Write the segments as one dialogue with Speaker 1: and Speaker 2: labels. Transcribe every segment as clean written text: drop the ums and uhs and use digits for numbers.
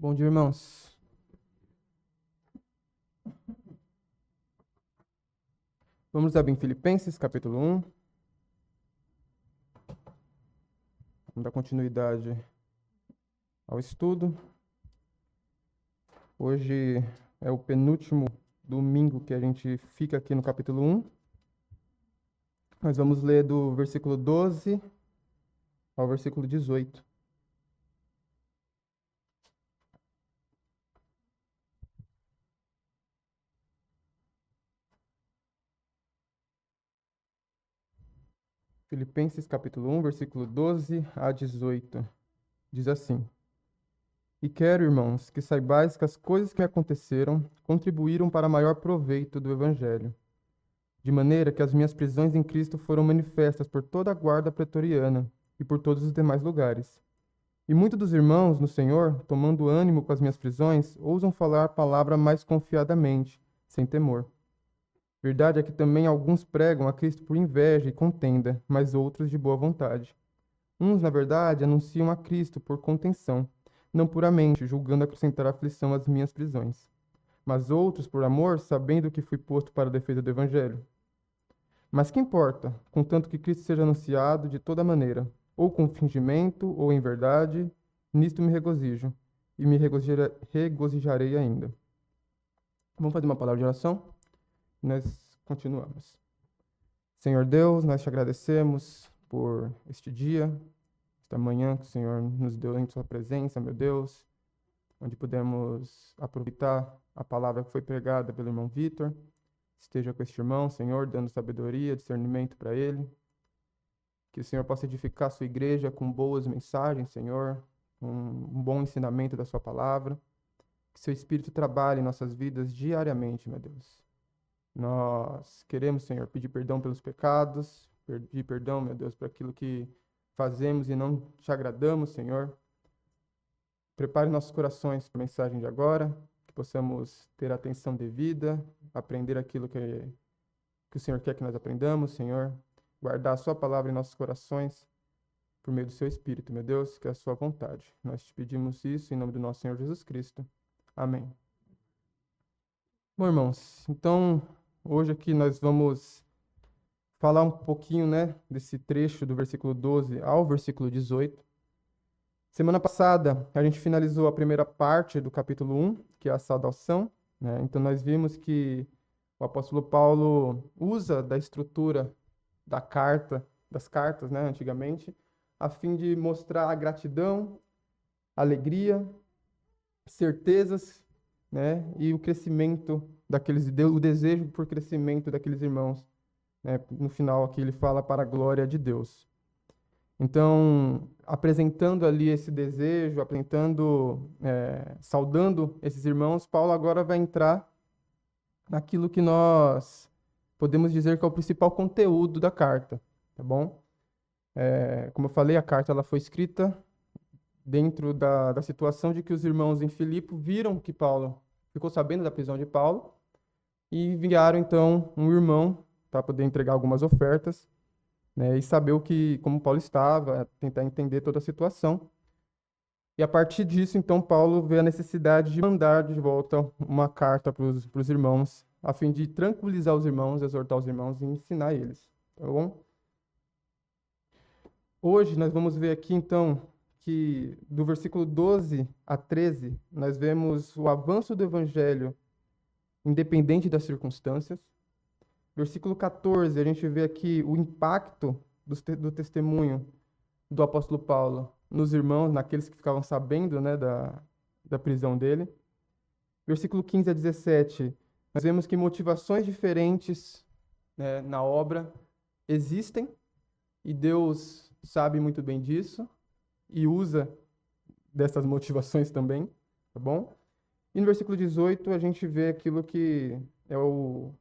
Speaker 1: Bom dia, irmãos. Vamos abrir em Filipenses, capítulo 1. Vamos dar continuidade ao estudo. Hoje é o penúltimo domingo que a gente fica aqui no capítulo 1. Nós vamos ler do versículo 12 ao versículo 18. Filipenses, capítulo 1, versículo 12 a 18. Diz assim: E quero, irmãos, que saibais que as coisas que me aconteceram contribuíram para maior proveito do Evangelho, de maneira que as minhas prisões em Cristo foram manifestas por toda a guarda pretoriana e por todos os demais lugares. E muitos dos irmãos no Senhor, tomando ânimo com as minhas prisões, ousam falar a palavra mais confiadamente, sem temor. Verdade é que também alguns pregam a Cristo por inveja e contenda, mas outros de boa vontade. Uns, na verdade, anunciam a Cristo por contenção, não puramente, julgando acrescentar aflição às minhas prisões. Mas outros, por amor, sabendo que fui posto para a defesa do Evangelho. Mas que importa, contanto que Cristo seja anunciado de toda maneira, ou com fingimento, ou em verdade, nisto me regozijo, e me regozijarei ainda. Vamos fazer uma palavra de oração? Nós continuamos. Senhor Deus, nós te agradecemos por este dia, esta manhã que o Senhor nos deu em sua presença, meu Deus, onde pudemos aproveitar a palavra que foi pregada pelo irmão Vitor. Esteja com este irmão, Senhor, dando sabedoria, discernimento para ele. Que o Senhor possa edificar a sua igreja com boas mensagens, Senhor, com um bom ensinamento da sua palavra. Que seu Espírito trabalhe em nossas vidas diariamente, meu Deus. Nós queremos, Senhor, pedir perdão pelos pecados, pedir perdão, meu Deus, por aquilo que fazemos e não te agradamos, Senhor. Prepare nossos corações para a mensagem de agora, que possamos ter a atenção devida, aprender aquilo que o Senhor quer que nós aprendamos, Senhor. Guardar a sua palavra em nossos corações por meio do seu Espírito, meu Deus, que é a sua vontade. Nós te pedimos isso em nome do nosso Senhor Jesus Cristo. Amém. Bom, irmãos, então hoje aqui nós vamos falar um pouquinho, desse trecho do versículo 12 ao versículo 18. Semana passada a gente finalizou a primeira parte do capítulo 1, que é a saudação, né? Então nós vimos que o apóstolo Paulo usa da estrutura das cartas, antigamente, a fim de mostrar a gratidão, alegria, certezas, e o crescimento o desejo por crescimento daqueles irmãos. No final aqui ele fala para a glória de Deus. Então, apresentando ali esse desejo, saudando esses irmãos, Paulo agora vai entrar naquilo que nós podemos dizer que é o principal conteúdo da carta, tá bom? Como eu falei, a carta ela foi escrita dentro da situação de que os irmãos em Filipe viram que Paulo ficou sabendo da prisão de Paulo e enviaram então um irmão para poder entregar algumas ofertas, e saber como Paulo estava, tentar entender toda a situação. E a partir disso, então, Paulo vê a necessidade de mandar de volta uma carta para os irmãos, a fim de tranquilizar os irmãos, exortar os irmãos e ensinar eles, tá bom? Hoje nós vamos ver aqui, então, que do versículo 12 a 13, nós vemos o avanço do evangelho independente das circunstâncias. Versículo 14, a gente vê aqui o impacto do testemunho do apóstolo Paulo nos irmãos, naqueles que ficavam sabendo, da prisão dele. Versículo 15 a 17, nós vemos que motivações diferentes, na obra existem, e Deus sabe muito bem disso, e usa dessas motivações também, tá bom? E no versículo 18, a gente vê aquilo que é o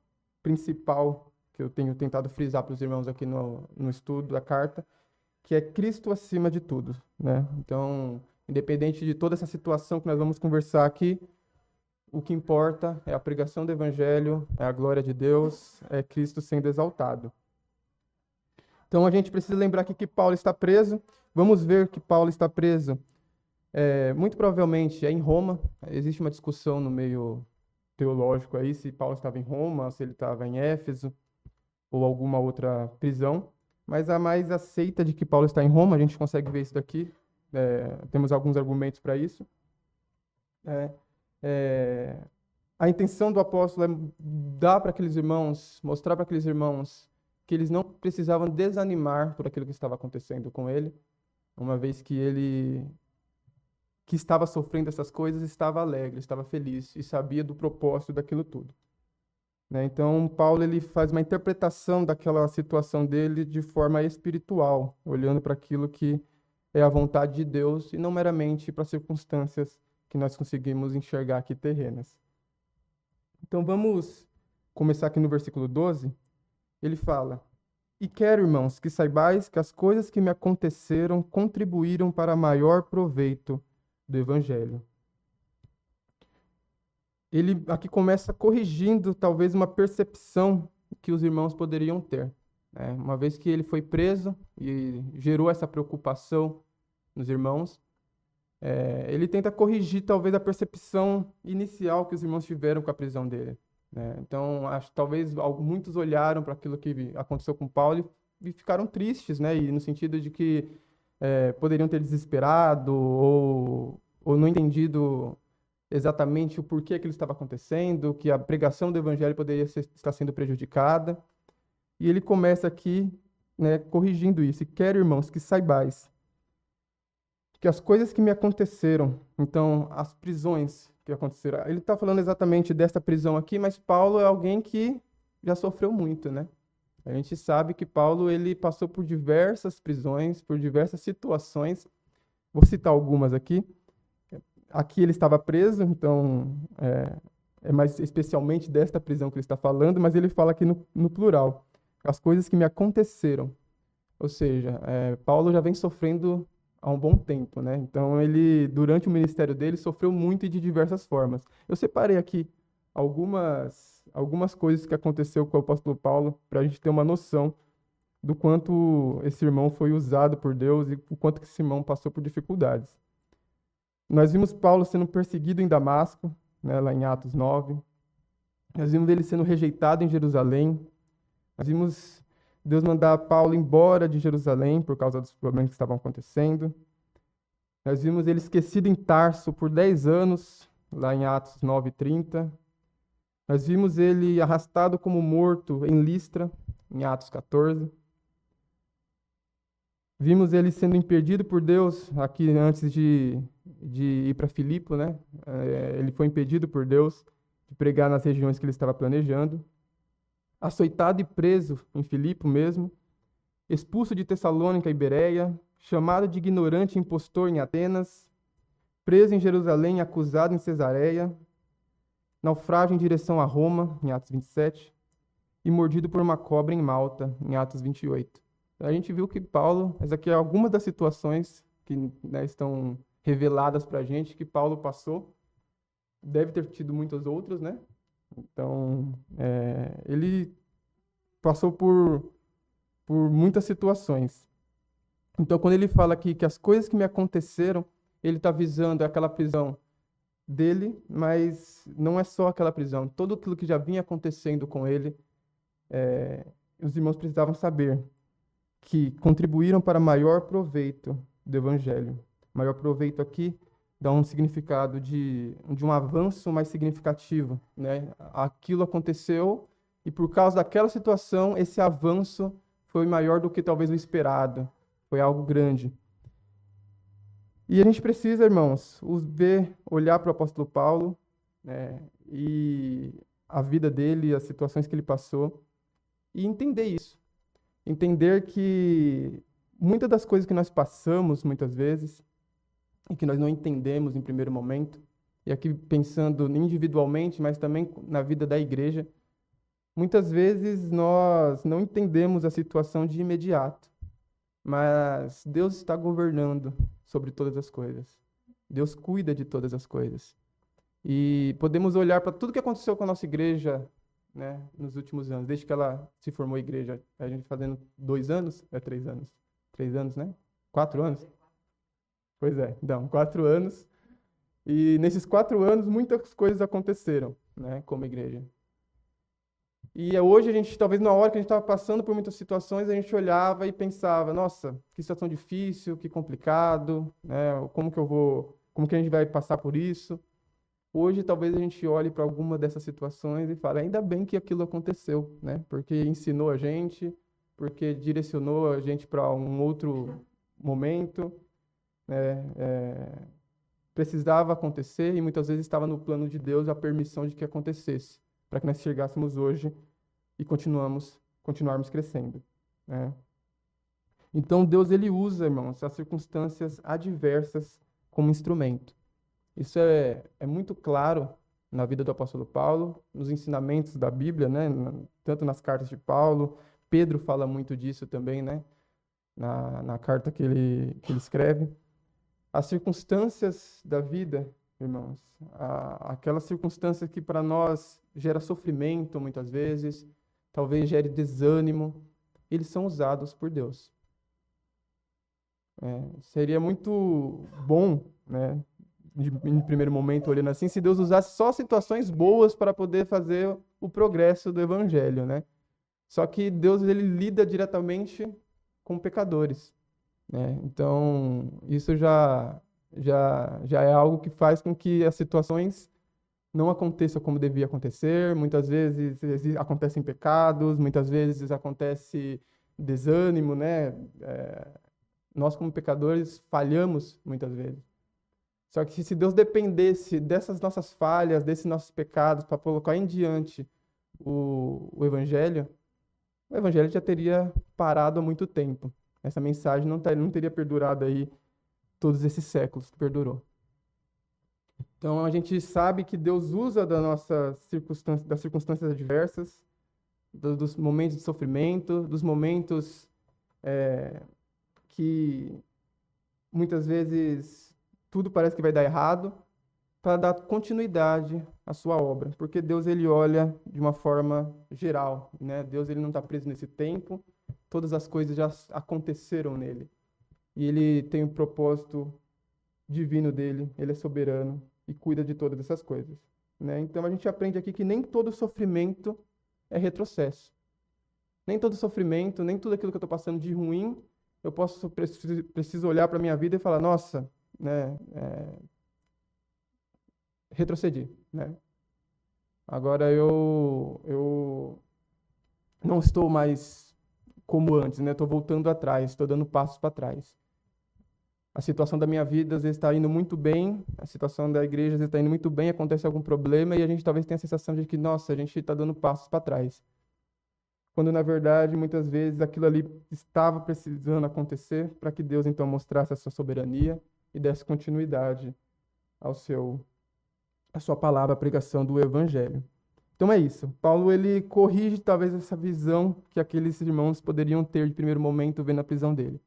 Speaker 1: principal que eu tenho tentado frisar para os irmãos aqui no estudo da carta, que é Cristo acima de tudo, Então, independente de toda essa situação que nós vamos conversar aqui, o que importa é a pregação do Evangelho, é a glória de Deus, é Cristo sendo exaltado. Então, a gente precisa lembrar aqui que Paulo está preso. Vamos ver que Paulo está preso Muito provavelmente é em Roma. Existe uma discussão no meio teológico aí se Paulo estava em Roma, se ele estava em Éfeso ou alguma outra prisão. Mas a mais aceita de que Paulo está em Roma, a gente consegue ver isso daqui. Temos alguns argumentos para isso. É, é, a intenção do apóstolo é dar para aqueles irmãos, mostrar para aqueles irmãos que eles não precisavam desanimar por aquilo que estava acontecendo com ele, uma vez que ele que estava sofrendo essas coisas estava alegre, estava feliz e sabia do propósito daquilo tudo, né? Então, Paulo ele faz uma interpretação daquela situação dele de forma espiritual, olhando para aquilo que é a vontade de Deus e não meramente para circunstâncias que nós conseguimos enxergar aqui terrenas. Então, vamos começar aqui no versículo 12. Ele fala: E quero, irmãos, que saibais que as coisas que me aconteceram contribuíram para maior proveito do evangelho. Ele aqui começa corrigindo talvez uma percepção que os irmãos poderiam ter, né? Uma vez que ele foi preso e gerou essa preocupação nos irmãos, ele tenta corrigir talvez a percepção inicial que os irmãos tiveram com a prisão dele, né? Então, acho talvez muitos olharam para aquilo que aconteceu com Paulo e ficaram tristes, né? E no sentido de que poderiam ter desesperado ou não entendido exatamente o porquê aquilo estava acontecendo, que a pregação do evangelho poderia estar sendo prejudicada. E ele começa aqui, né, corrigindo isso. E quero, irmãos, que saibais que as coisas que me aconteceram, então, as prisões que aconteceram, ele está falando exatamente desta prisão aqui, mas Paulo é alguém que já sofreu muito, né? A gente sabe que Paulo ele passou por diversas prisões, por diversas situações. Vou citar algumas aqui. Aqui ele estava preso, então é mais especialmente desta prisão que ele está falando, mas ele fala aqui no plural. As coisas que me aconteceram. Ou seja, Paulo já vem sofrendo há um bom tempo, né? Então ele, durante o ministério dele, sofreu muito e de diversas formas. Eu separei aqui algumas coisas que aconteceu com o apóstolo Paulo para a gente ter uma noção do quanto esse irmão foi usado por Deus e o quanto que esse irmão passou por dificuldades. Nós vimos Paulo sendo perseguido em Damasco, né, lá em Atos 9. Nós vimos ele sendo rejeitado em Jerusalém. Nós vimos Deus mandar Paulo embora de Jerusalém por causa dos problemas que estavam acontecendo. Nós vimos ele esquecido em Tarso por 10 anos, lá em Atos 9:30. Nós vimos ele arrastado como morto em Listra, em Atos 14. Vimos ele sendo impedido por Deus, aqui antes de ir para Filipe, né? Ele foi impedido por Deus de pregar nas regiões que ele estava planejando. Açoitado e preso em Filipe mesmo. Expulso de Tessalônica e Bereia. Chamado de ignorante e impostor em Atenas. Preso em Jerusalém e acusado em Cesareia. Naufrágio em direção a Roma, em Atos 27. E mordido por uma cobra em Malta, em Atos 28. A gente viu que Paulo, essas aqui são algumas das situações que, né, estão reveladas para a gente que Paulo passou. Deve ter tido muitas outras, né? Então, ele passou por muitas situações. Então, quando ele fala aqui que as coisas que me aconteceram, ele está visando aquela prisão dele, mas não é só aquela prisão. Tudo aquilo que já vinha acontecendo com ele, os irmãos precisavam saber que contribuíram para maior proveito do evangelho. Maior proveito aqui dá um significado de um avanço mais significativo, né? Aquilo aconteceu e por causa daquela situação, esse avanço foi maior do que talvez o esperado. Foi algo grande. E a gente precisa, irmãos, olhar para o apóstolo Paulo, né, e a vida dele, as situações que ele passou, e entender isso. Entender que muitas das coisas que nós passamos, muitas vezes, e que nós não entendemos em primeiro momento, e aqui pensando individualmente, mas também na vida da igreja, muitas vezes nós não entendemos a situação de imediato, mas Deus está governando sobre todas as coisas. Deus cuida de todas as coisas. E podemos olhar para tudo que aconteceu com a nossa igreja, né, nos últimos anos, desde que ela se formou igreja, a gente fazendo 2 anos, 3 anos, 3 anos, né? 4 anos? Pois é, então, 4 anos. E nesses 4 anos, muitas coisas aconteceram, né, como igreja. E hoje a gente, talvez na hora que a gente estava passando por muitas situações, a gente olhava e pensava, nossa, que situação difícil, que complicado, né? Como que a gente vai passar por isso? Hoje talvez a gente olhe para alguma dessas situações e fale, ainda bem que aquilo aconteceu, né? Porque ensinou a gente, porque direcionou a gente para um outro momento, né? Precisava acontecer e muitas vezes estava no plano de Deus a permissão de que acontecesse, para que nós chegássemos hoje e continuarmos crescendo, né? Então Deus ele usa, irmãos, as circunstâncias adversas como instrumento. Isso é muito claro na vida do apóstolo Paulo, nos ensinamentos da Bíblia, né? Tanto nas cartas de Paulo, Pedro fala muito disso também, né? Na carta que ele escreve. As circunstâncias da vida, irmãos, aquelas circunstâncias que para nós gera sofrimento muitas vezes, talvez gere desânimo, eles são usados por Deus. Seria muito bom, né, em primeiro momento, olhando assim, se Deus usasse só situações boas para poder fazer o progresso do evangelho, né? Só que Deus ele lida diretamente com pecadores, né? Então, isso já é algo que faz com que as situações não aconteçam como devia acontecer. Muitas vezes acontecem pecados, muitas vezes acontece desânimo, né? Nós, como pecadores, falhamos muitas vezes. Só que se Deus dependesse dessas nossas falhas, desses nossos pecados, para colocar em diante o Evangelho já teria parado há muito tempo. Essa mensagem não teria perdurado aí todos esses séculos que perdurou. Então a gente sabe que Deus usa das circunstâncias adversas, dos momentos de sofrimento, dos momentos que muitas vezes tudo parece que vai dar errado, para dar continuidade à sua obra, porque Deus ele olha de uma forma geral, né? Deus ele não está preso nesse tempo, todas as coisas já aconteceram nele e ele tem o propósito divino dele, ele é soberano e cuida de todas essas coisas, né? Então a gente aprende aqui que nem todo sofrimento é retrocesso, nem todo sofrimento, nem tudo aquilo que eu estou passando de ruim, preciso olhar para a minha vida e falar, nossa, né? Retrocedi, né? Agora eu não estou mais como antes, né? Estou voltando atrás, estou dando passos para trás. A situação da minha vida às vezes está indo muito bem, a situação da igreja às vezes está indo muito bem, acontece algum problema e a gente talvez tenha a sensação de que, nossa, a gente está dando passos para trás. Quando na verdade, muitas vezes aquilo ali estava precisando acontecer para que Deus então mostrasse a sua soberania e desse continuidade a sua palavra, a pregação do evangelho. Então é isso. Paulo ele corrige talvez essa visão que aqueles irmãos poderiam ter de primeiro momento vendo a prisão dele.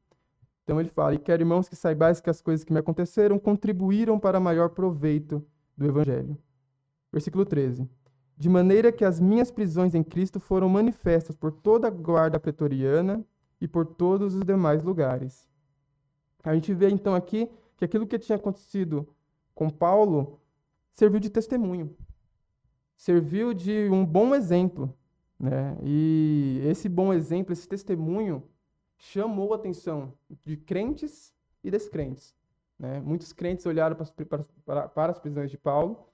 Speaker 1: Então ele fala: "E quero, irmãos, que saibais que as coisas que me aconteceram contribuíram para maior proveito do evangelho." Versículo 13. "De maneira que as minhas prisões em Cristo foram manifestas por toda a guarda pretoriana e por todos os demais lugares." A gente vê então aqui que aquilo que tinha acontecido com Paulo serviu de testemunho, serviu de um bom exemplo, né? E esse bom exemplo, esse testemunho, chamou a atenção de crentes e descrentes, né? Muitos crentes olharam para as prisões de Paulo,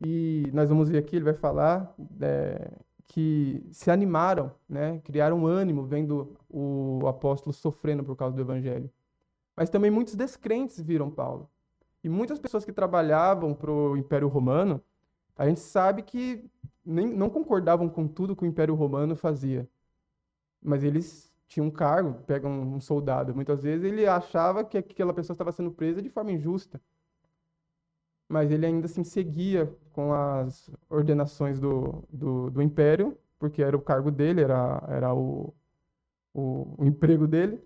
Speaker 1: e nós vamos ver aqui, ele vai falar que se animaram, né? Criaram ânimo vendo o apóstolo sofrendo por causa do evangelho. Mas também muitos descrentes viram Paulo. E muitas pessoas que trabalhavam para o Império Romano, a gente sabe que não concordavam com tudo que o Império Romano fazia. Mas eles tinham um cargo, pegam um soldado. Muitas vezes ele achava que aquela pessoa estava sendo presa de forma injusta. Mas ele ainda assim seguia com as ordenações do Império, porque era o cargo dele, era o emprego dele.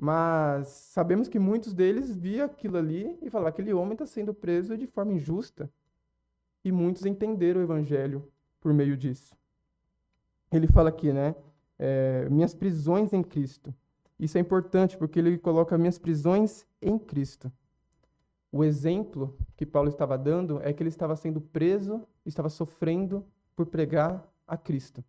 Speaker 1: Mas sabemos que muitos deles via aquilo ali e falavam: aquele homem está sendo preso de forma injusta. E muitos entenderam o evangelho por meio disso. Ele fala aqui, né? Minhas prisões em Cristo. Isso é importante porque ele coloca minhas prisões em Cristo. O exemplo que Paulo estava dando é que ele estava sendo preso, estava sofrendo por pregar a Cristo.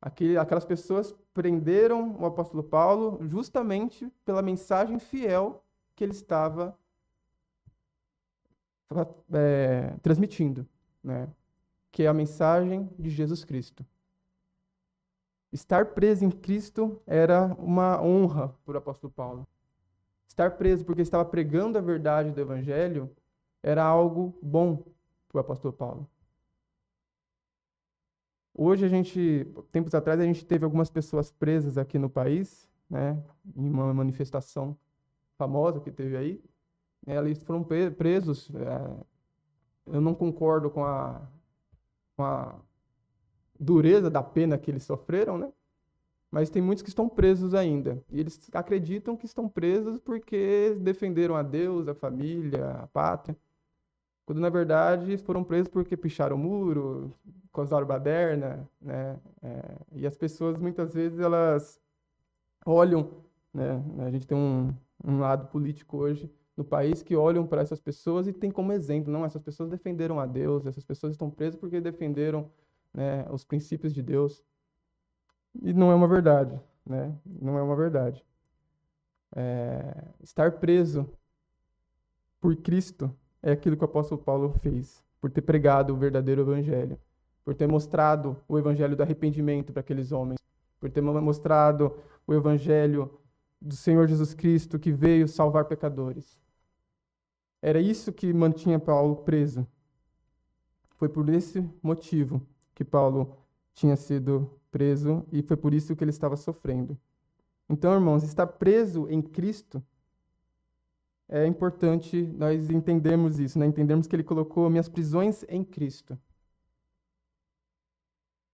Speaker 1: Aquelas pessoas prenderam o apóstolo Paulo justamente pela mensagem fiel que ele estava transmitindo, né? Que é a mensagem de Jesus Cristo. Estar preso em Cristo era uma honra para o apóstolo Paulo. Estar preso porque estava pregando a verdade do Evangelho era algo bom para o apóstolo Paulo. Hoje tempos atrás, a gente teve algumas pessoas presas aqui no país, né, em uma manifestação famosa que teve aí. Eles foram presos. Eu não concordo com a dureza da pena que eles sofreram, né? Mas tem muitos que estão presos ainda. E eles acreditam que estão presos porque defenderam a Deus, a família, a pátria. Quando, na verdade, foram presos porque picharam o muro, causaram baderna, né? E as pessoas, muitas vezes, elas olham, né? A gente tem um lado político hoje no país que olham para essas pessoas e tem como exemplo, não, essas pessoas defenderam a Deus, essas pessoas estão presas porque defenderam, né, os princípios de Deus. E não é uma verdade, né? Não é uma verdade. Estar preso por Cristo é aquilo que o apóstolo Paulo fez, por ter pregado o verdadeiro evangelho, por ter mostrado o evangelho do arrependimento para aqueles homens, por ter mostrado o evangelho do Senhor Jesus Cristo que veio salvar pecadores. Era isso que mantinha Paulo preso. Foi por esse motivo que Paulo tinha sido preso e foi por isso que ele estava sofrendo. Então, irmãos, estar preso em Cristo é importante nós entendermos isso, né? Entendermos que ele colocou minhas prisões em Cristo.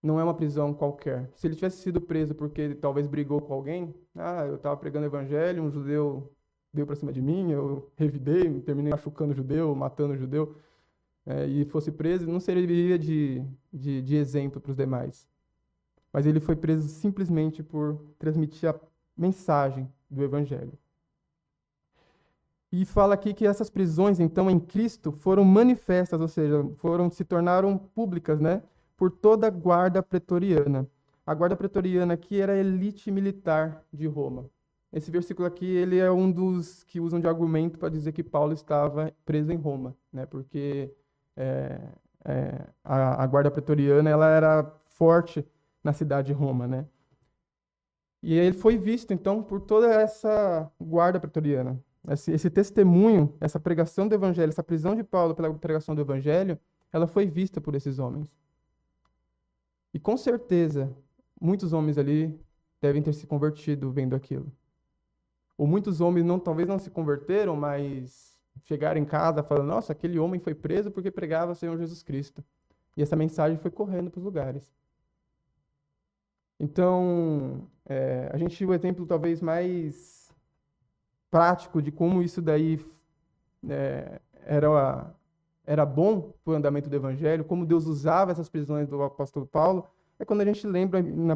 Speaker 1: Não é uma prisão qualquer. Se ele tivesse sido preso porque ele talvez brigou com alguém, eu estava pregando o evangelho, um judeu veio para cima de mim, eu revidei, terminei machucando o judeu, matando o judeu, e fosse preso, não serviria de exemplo para os demais. Mas ele foi preso simplesmente por transmitir a mensagem do evangelho. E fala aqui que essas prisões, então, em Cristo, foram manifestas, ou seja, se tornaram públicas, né, por toda a guarda pretoriana. A guarda pretoriana aqui era a elite militar de Roma. Esse versículo aqui, ele é um dos que usam de argumento para dizer que Paulo estava preso em Roma, né, porque a guarda pretoriana, ela era forte na cidade de Roma, né. E ele foi visto, então, por toda essa guarda pretoriana. Esse testemunho, essa pregação do evangelho, essa prisão de Paulo pela pregação do evangelho, ela foi vista por esses homens. E com certeza, muitos homens ali devem ter se convertido vendo aquilo. Ou muitos homens talvez não se converteram, mas chegaram em casa falando, nossa, aquele homem foi preso porque pregava o Senhor Jesus Cristo. E essa mensagem foi correndo para os lugares. Então, a gente o exemplo talvez mais prático de como isso daí era bom para o andamento do evangelho, como Deus usava essas prisões do apóstolo Paulo, é quando a gente lembra na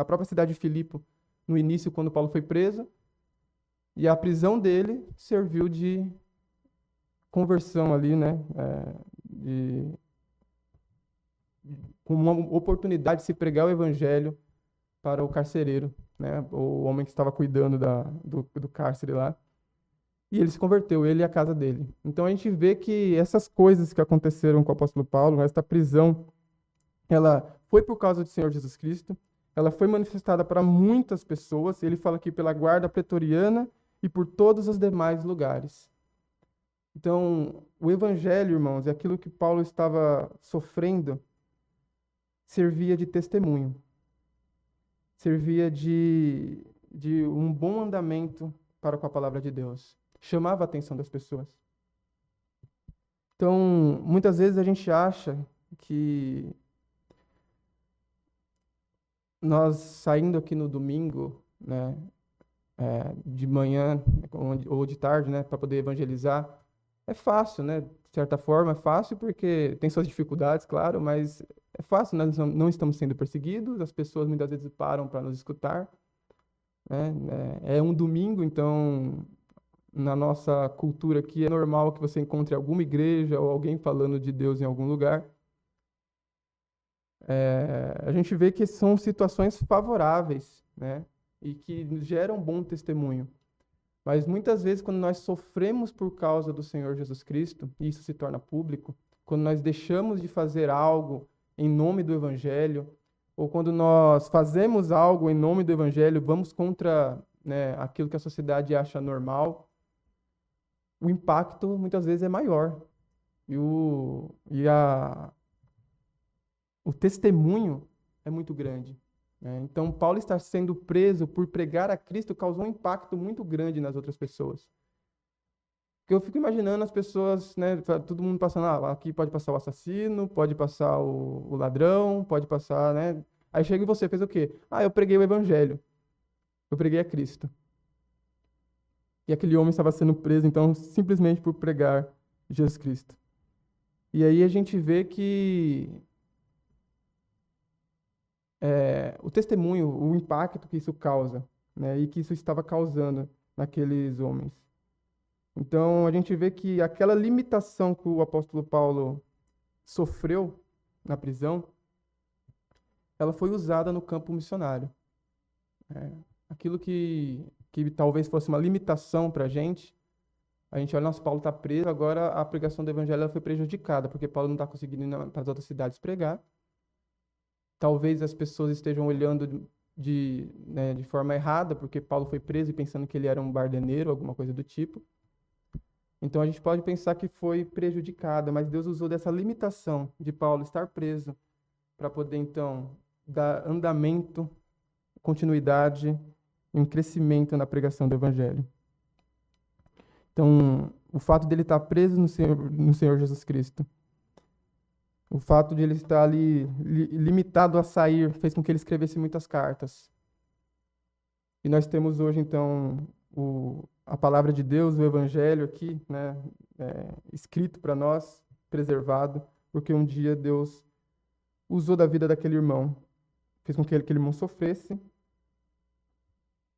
Speaker 1: própria cidade de Filipe, no início, quando Paulo foi preso, e a prisão dele serviu de conversão ali, né, como uma oportunidade de se pregar o evangelho para o carcereiro, né, o homem que estava cuidando do cárcere lá. E ele se converteu, ele e a casa dele. Então a gente vê que essas coisas que aconteceram com o apóstolo Paulo, essa prisão, ela foi por causa do Senhor Jesus Cristo, ela foi manifestada para muitas pessoas, ele fala aqui pela guarda pretoriana e por todos os demais lugares. Então, o evangelho, irmãos, é aquilo que Paulo estava sofrendo, servia de testemunho. Servia de um bom andamento para com a palavra de Deus. Chamava a atenção das pessoas. Então, muitas vezes a gente acha que nós saindo aqui no domingo, né, de manhã ou de tarde, né, para poder evangelizar, é fácil, né? De certa forma é fácil porque tem suas dificuldades, claro, mas é fácil, nós não estamos sendo perseguidos, as pessoas muitas vezes param para nos escutar, né? É um domingo, então na nossa cultura aqui é normal que você encontre alguma igreja ou alguém falando de Deus em algum lugar. A gente vê que são situações favoráveis, né? E que geram bom testemunho. Mas muitas vezes, quando nós sofremos por causa do Senhor Jesus Cristo, e isso se torna público, quando nós deixamos de fazer algo em nome do Evangelho, ou quando nós fazemos algo em nome do Evangelho, vamos contra, né, aquilo que a sociedade acha normal, o impacto muitas vezes é maior. O testemunho é muito grande, né? Então, Paulo estar sendo preso por pregar a Cristo causou um impacto muito grande nas outras pessoas. Porque eu fico imaginando as pessoas, né, todo mundo passando, aqui pode passar o assassino, pode passar o ladrão, pode passar, né? Aí chega e você fez o quê? Eu preguei o evangelho. Eu preguei a Cristo. E aquele homem estava sendo preso, então, simplesmente por pregar Jesus Cristo. E aí a gente vê que o testemunho, o impacto que isso causa, né, e que isso estava causando naqueles homens. Então, a gente vê que aquela limitação que o apóstolo Paulo sofreu na prisão, ela foi usada no campo missionário. Aquilo que talvez fosse uma limitação para a gente olha, nossa, Paulo está preso, agora a pregação do evangelho ela foi prejudicada, porque Paulo não está conseguindo ir para as outras cidades pregar. Talvez as pessoas estejam olhando né, de forma errada, porque Paulo foi preso e pensando que ele era um bardeneiro, alguma coisa do tipo. Então a gente pode pensar que foi prejudicada, mas Deus usou dessa limitação de Paulo estar preso para poder então dar andamento, continuidade e um crescimento na pregação do evangelho. Então, o fato dele estar preso no Senhor Jesus Cristo, o fato de ele estar ali limitado a sair, fez com que ele escrevesse muitas cartas. E nós temos hoje, então, a palavra de Deus, o Evangelho aqui, né, escrito para nós, preservado, porque um dia Deus usou da vida daquele irmão, fez com que aquele irmão sofresse,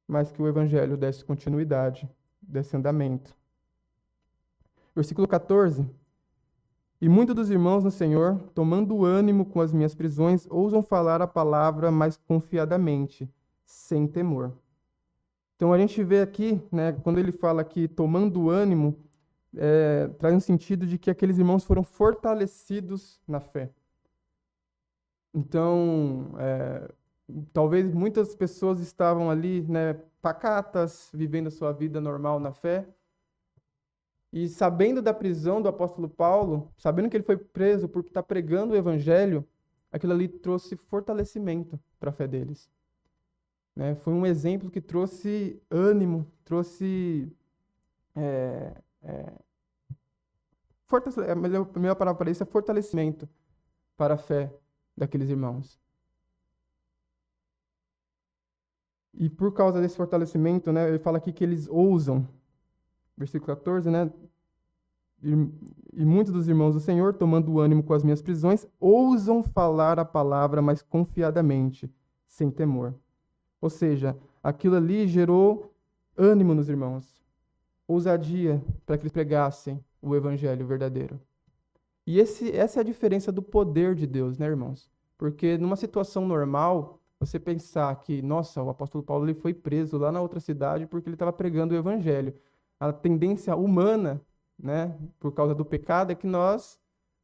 Speaker 1: mas que o Evangelho desse continuidade, desse andamento. Versículo 14. E muitos dos irmãos no Senhor, tomando ânimo com as minhas prisões, ousam falar a palavra mais confiadamente, sem temor. Então a gente vê aqui, né, quando ele fala aqui tomando ânimo, traz um sentido de que aqueles irmãos foram fortalecidos na fé. Então, talvez muitas pessoas estavam ali, né, pacatas, vivendo a sua vida normal na fé, e sabendo da prisão do apóstolo Paulo, sabendo que ele foi preso por estar pregando o evangelho, aquilo ali trouxe fortalecimento para a fé deles. Né? Foi um exemplo que trouxe ânimo, trouxe... a melhor palavra para isso é fortalecimento para a fé daqueles irmãos. E por causa desse fortalecimento, né, ele fala aqui que eles ousam, versículo 14, né? E muitos dos irmãos do Senhor, tomando ânimo com as minhas prisões, ousam falar a palavra mais confiadamente, sem temor. Ou seja, aquilo ali gerou ânimo nos irmãos, ousadia para que eles pregassem o evangelho verdadeiro. E essa é a diferença do poder de Deus, né, irmãos? Porque numa situação normal, você pensar que, nossa, o apóstolo Paulo ele foi preso lá na outra cidade porque ele estava pregando o evangelho. A tendência humana, né, por causa do pecado, é que nós,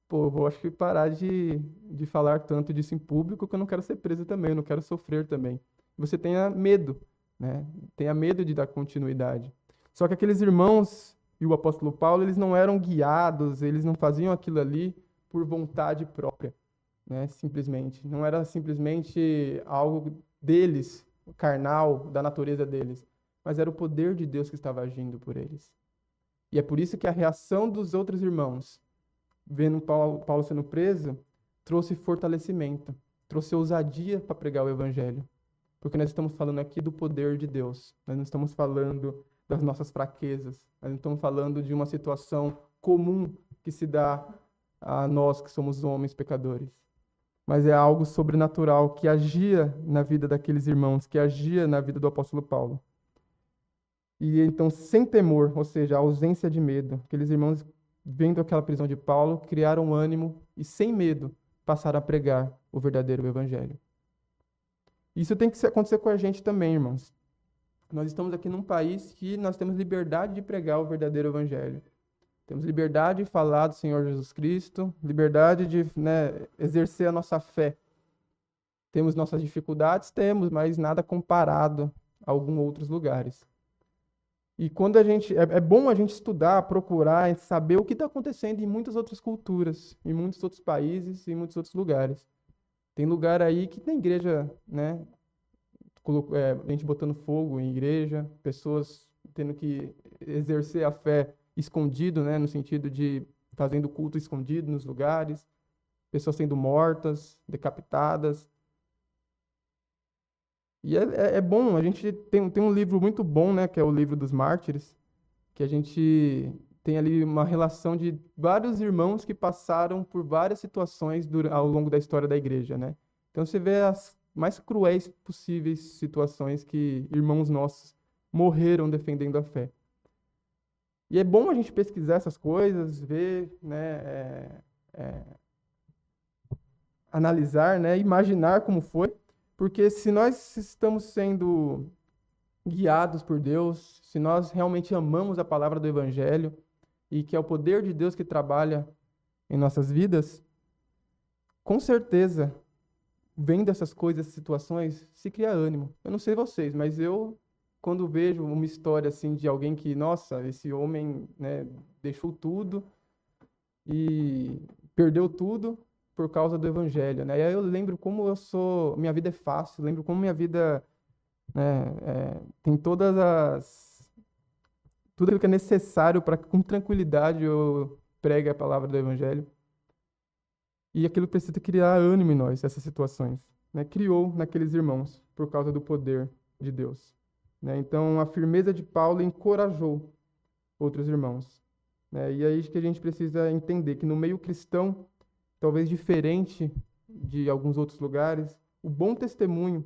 Speaker 1: vou acho que parar de falar tanto disso em público, que eu não quero ser preso também, eu não quero sofrer também. Você tenha medo, né? Tenha medo de dar continuidade. Só que aqueles irmãos e o apóstolo Paulo, eles não eram guiados, eles não faziam aquilo ali por vontade própria, né? Simplesmente. Não era simplesmente algo deles, carnal, da natureza deles, mas era o poder de Deus que estava agindo por eles. E é por isso que a reação dos outros irmãos, vendo Paulo sendo preso, trouxe fortalecimento, trouxe ousadia para pregar o evangelho. Porque nós estamos falando aqui do poder de Deus. Nós não estamos falando das nossas fraquezas. Nós não estamos falando de uma situação comum que se dá a nós que somos homens pecadores. mas é algo sobrenatural que agia na vida daqueles irmãos, que agia na vida do apóstolo Paulo. E então, sem temor, ou seja, a ausência de medo, aqueles irmãos, vendo aquela prisão de Paulo, criaram ânimo e, sem medo, passaram a pregar o verdadeiro evangelho. Isso tem que acontecer com a gente também, irmãos. Nós estamos aqui num país que nós temos liberdade de pregar o verdadeiro evangelho. Temos liberdade de falar do Senhor Jesus Cristo, liberdade de, exercer a nossa fé. Temos nossas dificuldades? Temos, mas nada comparado a alguns outros lugares. E quando a gente é bom a gente estudar, procurar, saber o que está acontecendo em muitas outras culturas, em muitos outros países, em muitos outros lugares. Tem lugar aí que tem igreja, né? Gente botando fogo em igreja, pessoas tendo que exercer a fé escondido, né? No sentido de fazendo culto escondido nos lugares, pessoas sendo mortas, decapitadas. E é bom, a gente tem um livro muito bom, né, que é o livro dos Mártires, que a gente tem ali uma relação de vários irmãos que passaram por várias situações ao longo da história da igreja, né? Então você vê as mais cruéis possíveis situações que irmãos nossos morreram defendendo a fé. E é bom a gente pesquisar essas coisas, ver, né, analisar, né, imaginar como foi. Porque se nós estamos sendo guiados por Deus, se nós realmente amamos a palavra do Evangelho e que é o poder de Deus que trabalha em nossas vidas, com certeza, vendo essas coisas, situações, se cria ânimo. Eu não sei vocês, mas eu, quando vejo uma história assim de alguém que, nossa, esse homem, né, deixou tudo e perdeu tudo por causa do evangelho, né? E aí eu lembro como minha vida é fácil, lembro como minha vida, né, tem tudo aquilo que é necessário para com tranquilidade eu pregue a palavra do evangelho. E aquilo precisa criar ânimo em nós, essas situações, né? Criou naqueles irmãos por causa do poder de Deus, né? Então a firmeza de Paulo encorajou outros irmãos, né? E aí que a gente precisa entender que no meio cristão, talvez diferente de alguns outros lugares, o bom testemunho,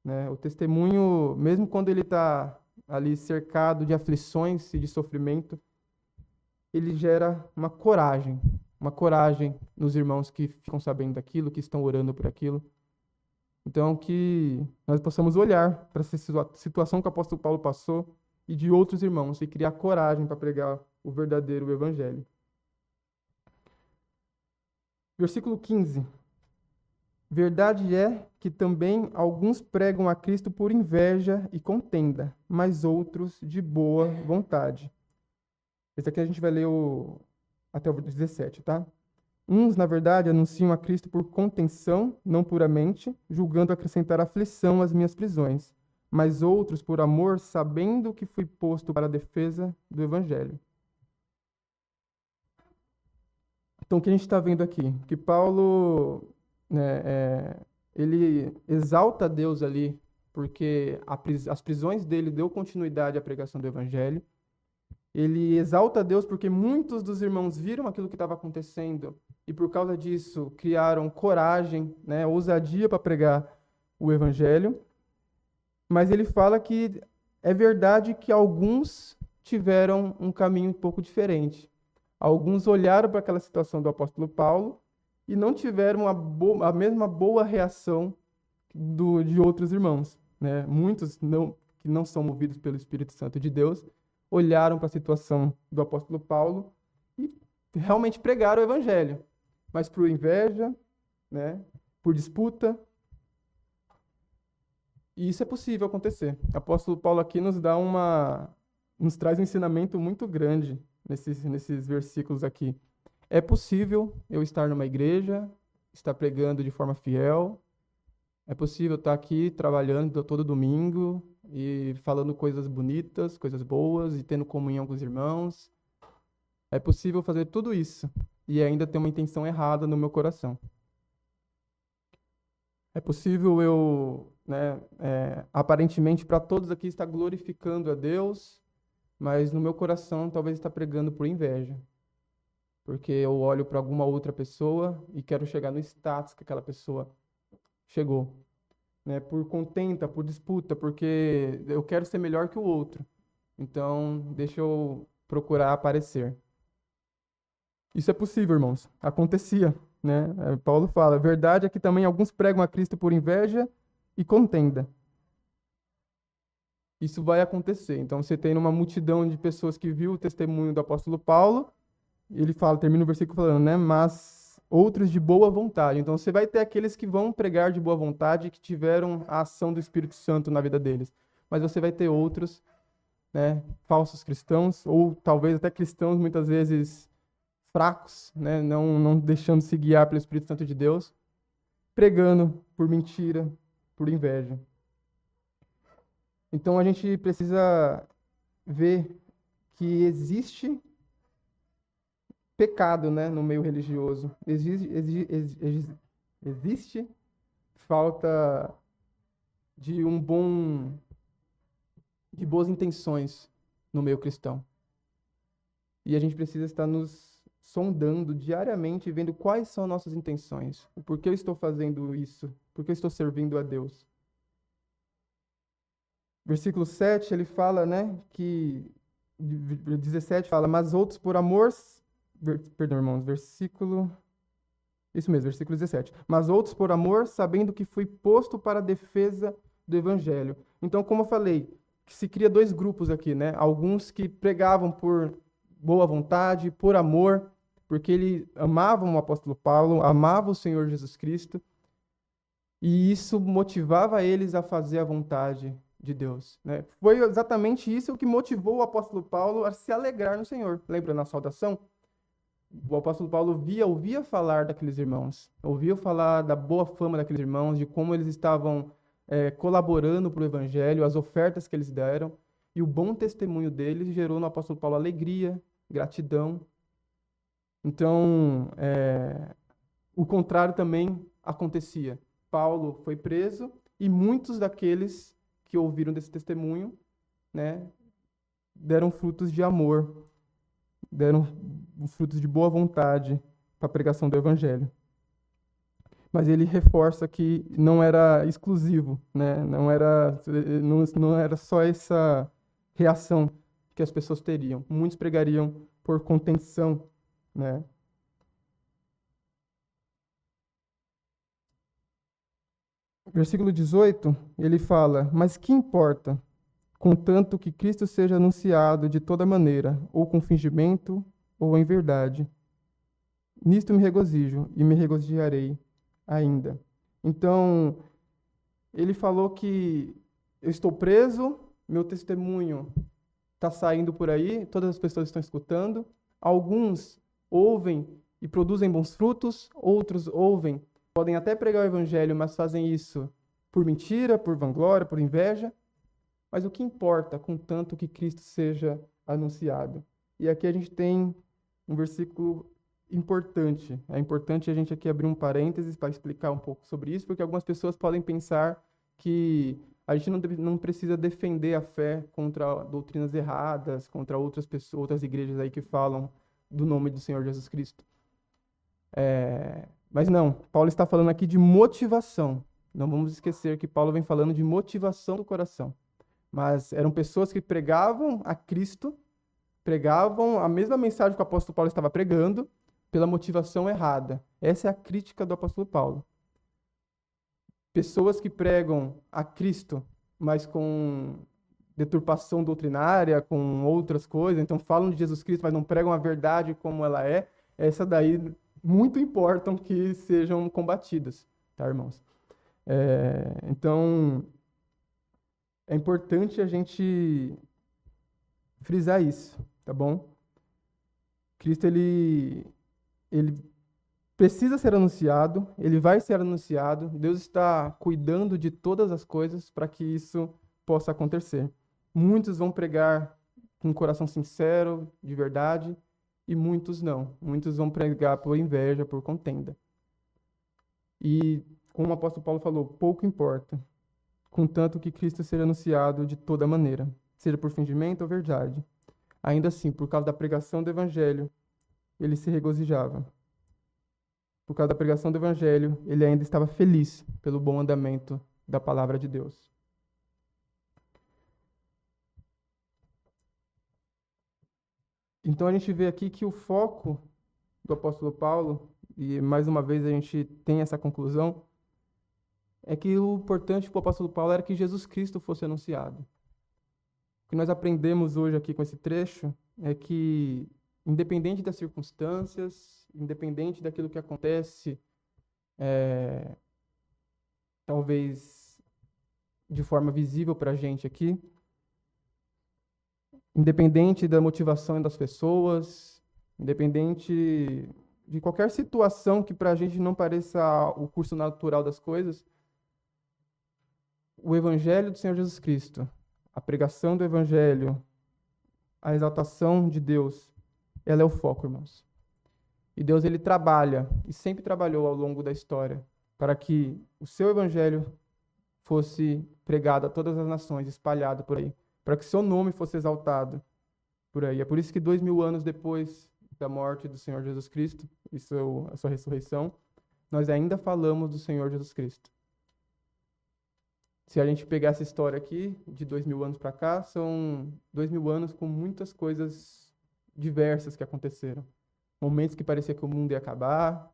Speaker 1: né? O testemunho, mesmo quando ele está ali cercado de aflições e de sofrimento, ele gera uma coragem nos irmãos que ficam sabendo daquilo, que estão orando por aquilo. Então, que nós possamos olhar para essa situação que o apóstolo Paulo passou e de outros irmãos e criar coragem para pregar o verdadeiro evangelho. Versículo 15. Verdade é que também alguns pregam a Cristo por inveja e contenda, mas outros de boa vontade. Esse aqui a gente vai ler até o 17, tá? Uns, na verdade, anunciam a Cristo por contenção, não puramente, julgando acrescentar aflição às minhas prisões, mas outros por amor, sabendo que fui posto para a defesa do Evangelho. Então, o que a gente está vendo aqui? Que Paulo, né, ele exalta a Deus ali, porque as prisões dele deu continuidade à pregação do Evangelho. Ele exalta a Deus porque muitos dos irmãos viram aquilo que estava acontecendo e, por causa disso, criaram coragem, né, ousadia para pregar o Evangelho. Mas ele fala que é verdade que alguns tiveram um caminho um pouco diferente. Alguns olharam para aquela situação do apóstolo Paulo e não tiveram a mesma boa reação de outros irmãos, né? Muitos que não são movidos pelo Espírito Santo de Deus olharam para a situação do apóstolo Paulo e realmente pregaram o evangelho, mas por inveja, né? Por disputa. E isso é possível acontecer. O apóstolo Paulo aqui nos traz um ensinamento muito grande nesses versículos aqui. É possível eu estar numa igreja, estar pregando de forma fiel. É possível estar aqui trabalhando todo domingo e falando coisas bonitas, coisas boas e tendo comunhão com os irmãos. É possível fazer tudo isso e ainda ter uma intenção errada no meu coração. É possível eu, né, aparentemente para todos aqui estar glorificando a Deus, mas no meu coração talvez está pregando por inveja. porque eu olho para alguma outra pessoa e quero chegar no status que aquela pessoa chegou, né? Por contenta, por disputa, porque eu quero ser melhor que o outro. Então, deixa eu procurar aparecer. Isso é possível, irmãos. Acontecia, né? Paulo fala, a verdade é que também alguns pregam a Cristo por inveja e contenda. Isso vai acontecer. Então, você tem uma multidão de pessoas que viu o testemunho do apóstolo Paulo, ele fala, termina o versículo falando, né? Mas outros de boa vontade. Então, você vai ter aqueles que vão pregar de boa vontade, que tiveram a ação do Espírito Santo na vida deles. Mas você vai ter outros, né? Falsos cristãos, ou talvez até cristãos muitas vezes fracos, né? Não deixando se guiar pelo Espírito Santo de Deus, pregando por mentira, por inveja. Então, a gente precisa ver que existe pecado, né, no meio religioso. Existe falta de de boas intenções no meio cristão. E a gente precisa estar nos sondando diariamente, vendo quais são nossas intenções. O porquê eu estou fazendo isso? Por que eu estou servindo a Deus? Versículo 7, ele fala, né, que 17 fala, mas outros por amor perdão, irmãos, isso mesmo, versículo 17. Mas outros por amor, sabendo que fui posto para a defesa do evangelho. Então, como eu falei, se cria dois grupos aqui, né? Alguns que pregavam por boa vontade, por amor, porque eles amavam o apóstolo Paulo, amavam o Senhor Jesus Cristo, e isso motivava eles a fazer a vontade de Deus, né? Foi exatamente isso que motivou o apóstolo Paulo a se alegrar no Senhor. Lembra na saudação? O apóstolo Paulo ouvia falar daqueles irmãos, ouvia falar da boa fama daqueles irmãos, de como eles estavam colaborando para o evangelho, as ofertas que eles deram, e o bom testemunho deles gerou no apóstolo Paulo alegria, gratidão. Então, o contrário também acontecia. Paulo foi preso e muitos daqueles que ouviram desse testemunho, né, deram frutos de amor, deram frutos de boa vontade para a pregação do evangelho. Mas ele reforça que não era exclusivo, né? Não era só essa reação que as pessoas teriam. Muitos pregariam por contenção, né? Versículo 18, ele fala, mas que importa, contanto que Cristo seja anunciado de toda maneira, ou com fingimento, ou em verdade. Nisto me regozijo, e me regozijarei ainda. Então, ele falou que eu estou preso, meu testemunho está saindo por aí, todas as pessoas estão escutando, alguns ouvem e produzem bons frutos, outros ouvem, podem até pregar o evangelho, mas fazem isso por mentira, por vanglória, por inveja. Mas o que importa, contanto que Cristo seja anunciado? E aqui a gente tem um versículo importante. É importante a gente aqui abrir um parênteses para explicar um pouco sobre isso, porque algumas pessoas podem pensar que a gente não precisa defender a fé contra doutrinas erradas, contra outras pessoas, outras igrejas aí que falam do nome do Senhor Jesus Cristo. Mas não, Paulo está falando aqui de motivação. Não vamos esquecer que Paulo vem falando de motivação do coração. Mas eram pessoas que pregavam a Cristo, pregavam a mesma mensagem que o apóstolo Paulo estava pregando, pela motivação errada. Essa é a crítica do apóstolo Paulo. Pessoas que pregam a Cristo, mas com deturpação doutrinária, com outras coisas, então falam de Jesus Cristo, mas não pregam a verdade como ela é, essa daí muito importam que sejam combatidas, tá, irmãos? Então, é importante a gente frisar isso, tá bom? Cristo, ele precisa ser anunciado, ele vai ser anunciado, Deus está cuidando de todas as coisas para que isso possa acontecer. Muitos vão pregar com um coração sincero, de verdade, e muitos não. Muitos vão pregar por inveja, por contenda. E, como o apóstolo Paulo falou, pouco importa, contanto que Cristo seja anunciado de toda maneira, seja por fingimento ou verdade. Ainda assim, por causa da pregação do evangelho, ele se regozijava. Por causa da pregação do evangelho, ele ainda estava feliz pelo bom andamento da palavra de Deus. Então a gente vê aqui que o foco do apóstolo Paulo, e mais uma vez a gente tem essa conclusão, é que o importante para o apóstolo Paulo era que Jesus Cristo fosse anunciado. O que nós aprendemos hoje aqui com esse trecho é que, independente das circunstâncias, independente daquilo que acontece, talvez de forma visível para a gente aqui, independente da motivação das pessoas, independente de qualquer situação que para a gente não pareça o curso natural das coisas, o Evangelho do Senhor Jesus Cristo, a pregação do Evangelho, a exaltação de Deus, ela é o foco, irmãos. E Deus, ele trabalha, e sempre trabalhou ao longo da história, para que o seu Evangelho fosse pregado a todas as nações, espalhado por aí, para que seu nome fosse exaltado por aí. É por isso que 2000 anos depois da morte do Senhor Jesus Cristo, e a sua ressurreição, nós ainda falamos do Senhor Jesus Cristo. Se a gente pegar essa história aqui, de 2000 anos para cá, são 2000 anos com muitas coisas diversas que aconteceram. Momentos que parecia que o mundo ia acabar,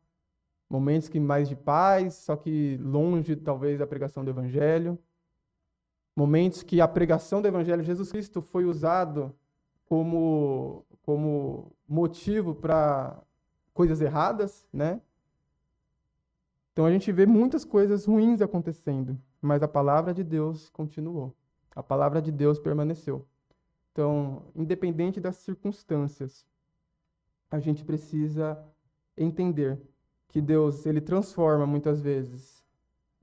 Speaker 1: momentos que mais de paz, só que longe, talvez, da pregação do Evangelho. Momentos que a pregação do Evangelho de Jesus Cristo foi usado como motivo para coisas erradas, né? Então a gente vê muitas coisas ruins acontecendo, mas a palavra de Deus continuou. A palavra de Deus permaneceu. Então, independente das circunstâncias, a gente precisa entender que Deus, ele transforma muitas vezes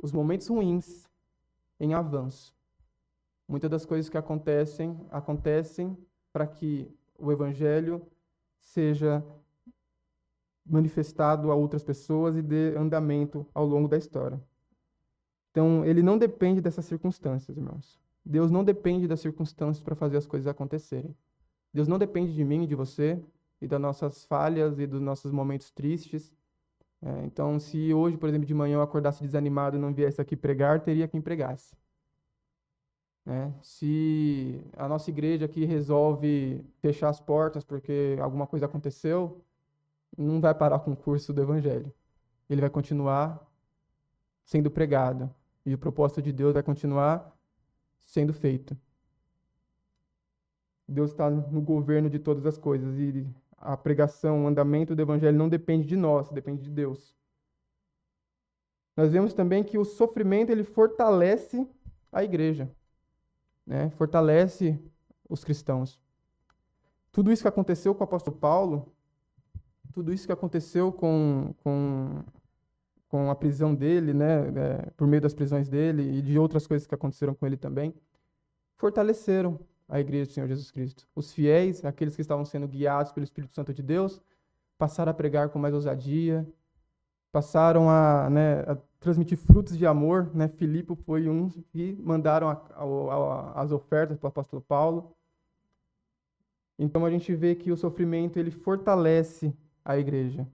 Speaker 1: os momentos ruins em avanço. Muitas das coisas que acontecem para que o evangelho seja manifestado a outras pessoas e dê andamento ao longo da história. Então, ele não depende dessas circunstâncias, irmãos. Deus não depende das circunstâncias para fazer as coisas acontecerem. Deus não depende de mim e de você, e das nossas falhas e dos nossos momentos tristes. Então, se hoje, por exemplo, de manhã eu acordasse desanimado e não viesse aqui pregar, teria quem pregasse. Se a nossa igreja aqui resolve fechar as portas porque alguma coisa aconteceu, não vai parar com o curso do Evangelho. Ele vai continuar sendo pregado. E o propósito de Deus vai continuar sendo feito. Deus está no governo de todas as coisas. E a pregação, o andamento do Evangelho não depende de nós, depende de Deus. Nós vemos também que o sofrimento ele fortalece a igreja. Fortalece os cristãos. Tudo isso que aconteceu com o apóstolo Paulo, tudo isso que aconteceu com a prisão dele, por meio das prisões dele e de outras coisas que aconteceram com ele também, fortaleceram a igreja do Senhor Jesus Cristo. Os fiéis, aqueles que estavam sendo guiados pelo Espírito Santo de Deus, passaram a pregar com mais ousadia, passaram a transmitir frutos de amor. Filipe foi um que mandaram as ofertas para o apóstolo Paulo. Então a gente vê que o sofrimento ele fortalece a igreja.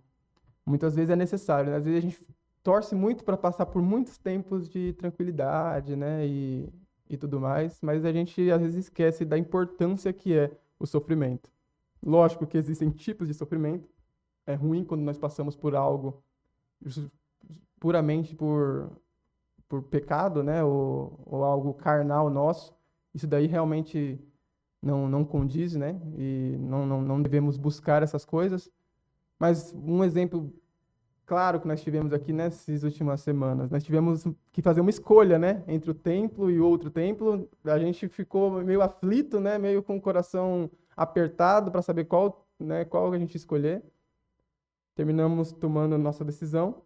Speaker 1: Muitas vezes é necessário, às vezes a gente torce muito para passar por muitos tempos de tranquilidade, e tudo mais, mas a gente às vezes esquece da importância que é o sofrimento. Lógico que existem tipos de sofrimento. É ruim quando nós passamos por algo puramente por pecado, ou algo carnal nosso. Isso daí realmente não condiz, e não devemos buscar essas coisas. Mas um exemplo claro que nós tivemos aqui nessas últimas semanas, nós tivemos que fazer uma escolha, entre o templo e outro templo. A gente ficou meio aflito, meio com o coração apertado para saber qual a gente escolher. Terminamos tomando a nossa decisão.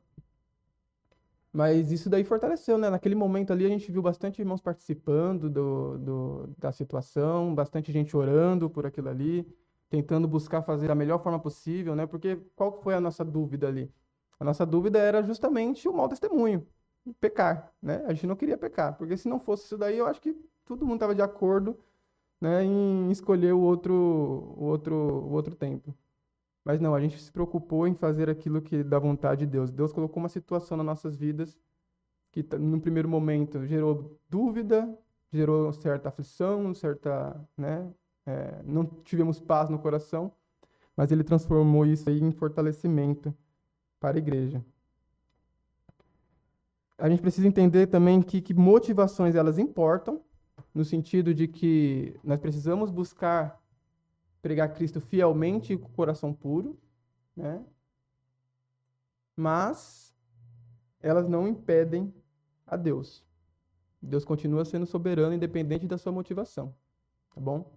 Speaker 1: Mas isso daí fortaleceu, Naquele momento ali a gente viu bastante irmãos participando da situação, bastante gente orando por aquilo ali, tentando buscar fazer da melhor forma possível, Porque qual foi a nossa dúvida ali? A nossa dúvida era justamente o mau testemunho, pecar, A gente não queria pecar, porque se não fosse isso daí, eu acho que todo mundo estava de acordo, em escolher o outro templo. Mas não, a gente se preocupou em fazer aquilo que dá vontade de Deus. Deus colocou uma situação nas nossas vidas que, no primeiro momento, gerou dúvida, gerou certa aflição, certa, né? Não tivemos paz no coração, mas Ele transformou isso aí em fortalecimento para a igreja. A gente precisa entender também que motivações elas importam, no sentido de que nós precisamos buscar pregar Cristo fielmente e com o coração puro, né? Mas elas não impedem a Deus. Deus continua sendo soberano, independente da sua motivação, tá bom?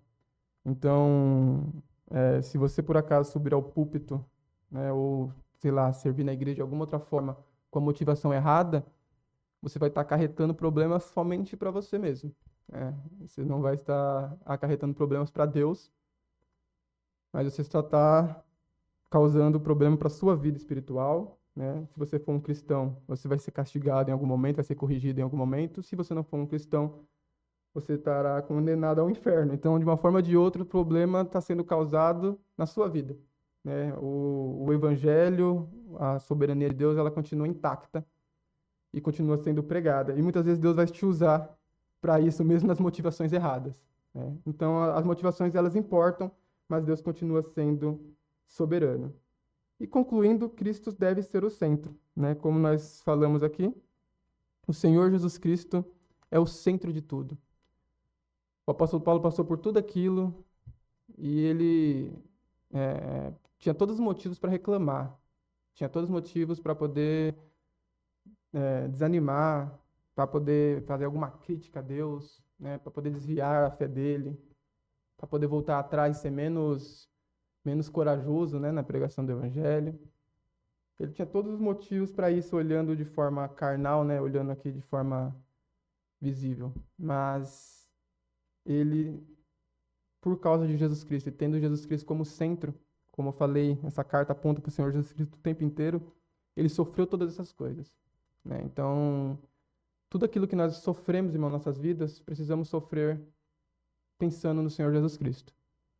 Speaker 1: Então, se você por acaso subir ao púlpito, né, ou sei lá, servir na igreja de alguma outra forma com a motivação errada, você vai estar acarretando problemas somente para você mesmo. Você não vai estar acarretando problemas para Deus, mas você só está causando problema para a sua vida espiritual, né? Se você for um cristão, você vai ser castigado em algum momento, vai ser corrigido em algum momento. Se você não for um cristão, você estará condenado ao inferno. Então, de uma forma ou de outra, o problema está sendo causado na sua vida, né? O evangelho, a soberania de Deus, ela continua intacta e continua sendo pregada. E muitas vezes Deus vai te usar para isso, mesmo nas motivações erradas, né? Então, as motivações, elas importam, mas Deus continua sendo soberano. E concluindo, Cristo deve ser o centro, né? Como nós falamos aqui, o Senhor Jesus Cristo é o centro de tudo. O apóstolo Paulo passou por tudo aquilo e ele tinha todos os motivos para reclamar, tinha todos os motivos para poder desanimar, para poder fazer alguma crítica a Deus, né? Para poder desviar a fé dele, para poder voltar atrás e ser menos corajoso, né, na pregação do evangelho. Ele tinha todos os motivos para isso, olhando de forma carnal, né, olhando aqui de forma visível. Mas ele, por causa de Jesus Cristo, e tendo Jesus Cristo como centro, como eu falei, essa carta aponta para o Senhor Jesus Cristo o tempo inteiro, ele sofreu todas essas coisas, né? Então, tudo aquilo que nós sofremos, irmão, em nossas vidas, precisamos sofrer pensando no Senhor Jesus Cristo.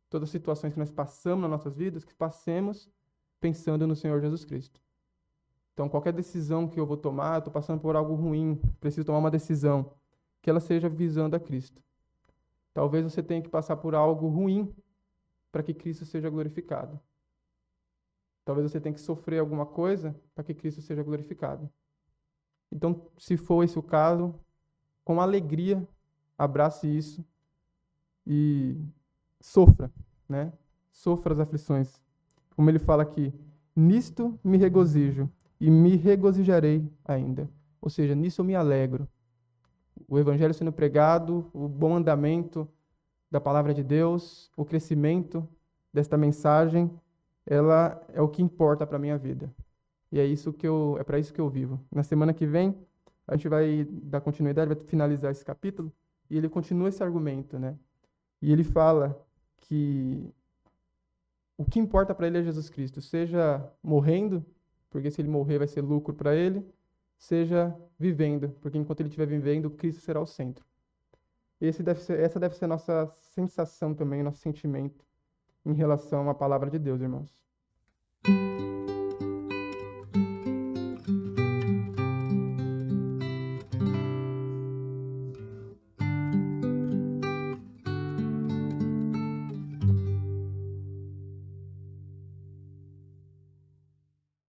Speaker 1: Todas as situações que nós passamos nas nossas vidas, que passemos pensando no Senhor Jesus Cristo. Então, qualquer decisão que eu vou tomar, eu estou passando por algo ruim, preciso tomar uma decisão, que ela seja visando a Cristo. Talvez você tenha que passar por algo ruim para que Cristo seja glorificado. Talvez você tenha que sofrer alguma coisa para que Cristo seja glorificado. Então, se for esse o caso, com alegria, abrace isso e sofra, né? Sofra as aflições. Como ele fala aqui, nisto me regozijo e me regozijarei ainda. Ou seja, nisso eu me alegro. O evangelho sendo pregado, o bom andamento da palavra de Deus, o crescimento desta mensagem, ela é o que importa para a minha vida. E é para isso que eu vivo. Na semana que vem, a gente vai dar continuidade, vai finalizar esse capítulo, e ele continua esse argumento, né? E ele fala que o que importa para ele é Jesus Cristo, seja morrendo, porque se ele morrer vai ser lucro para ele, seja vivendo, porque enquanto ele estiver vivendo, Cristo será o centro. Essa deve ser a nossa sensação também, nosso sentimento em relação à palavra de Deus, irmãos.